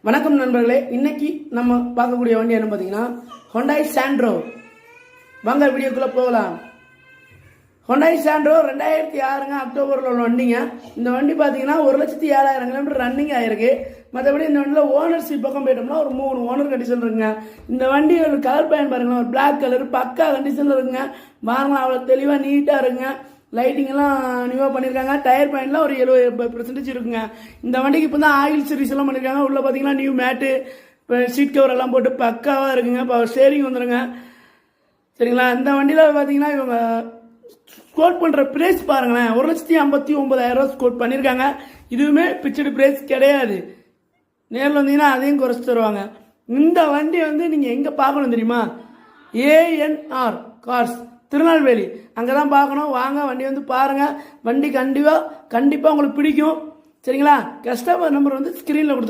வணக்கம் நண்பர்களே, இன்னைக்கு நம்ம பார்க்கக்கூடிய வண்டி என்ன பார்த்தீங்கன்னா ஹோண்டாய் சாண்ட்ரோ. வாங்க வீடியோக்குள்ள போகலாம். ஹோண்டாய் சாண்ட்ரோ 2006 அக்டோபரில் உள்ள வண்டிங்க. இந்த வண்டி பார்த்தீங்கன்னா 1,07,000 கிலோமீட்டர் ரன்னிங் ஆயிருக்கு. மற்றபடி இந்த வண்டியில் ஓனர்ஷிப் பக்கம் போயிட்டோம்னா ஒரு 3 ஓனர் கண்டிஷன் இருக்குங்க. இந்த வண்டி ஒரு கலர் பேன் பாருங்க, ஒரு பிளாக் கலர் பக்கா கண்டிஷனில் இருக்குங்க. வாங்கலாம், அவ்வளோ தெளிவாக நீட்டாக இருக்குங்க. லைட்டிங் எல்லாம் நியூவாக பண்ணியிருக்காங்க. டயர் பாயிண்ட்லாம் ஒரு 70% இருக்குங்க. இந்த வண்டிக்கு இப்போ தான் ஆயில் சர்வீஸ் எல்லாம் பண்ணியிருக்காங்க. உள்ள பார்த்தீங்கன்னா நியூ மேட்டு, இப்போ சீட் கவர் எல்லாம் போட்டு பக்காவாக இருக்குங்க. இப்போ ஸ்டேரிங் வந்துடுங்க. சரிங்களா? இந்த வண்டியில் பார்த்தீங்கன்னா இவங்க ஸ்கோட் பண்ணுற ப்ரைஸ் பாருங்களேன், 1,59,000 ஸ்கோட் பண்ணியிருக்காங்க. இதுவுமே பிக்சடு ப்ரைஸ் கிடையாது. நேரில் வந்தீங்கன்னா அதையும் குறைச்சி தருவாங்க. இந்த வண்டி வந்து நீங்கள் எங்கே பார்க்கணும் தெரியுமா? ANR கார்ஸ் திருநெல்வேலி, அங்கே தான் பார்க்கணும். வாங்க வண்டி வந்து பாருங்கள். வண்டி கண்டிப்பாக உங்களுக்கு பிடிக்கும். சரிங்களா? கஸ்டமர் நம்பர் வந்து ஸ்க்ரீனில் கொடுத்து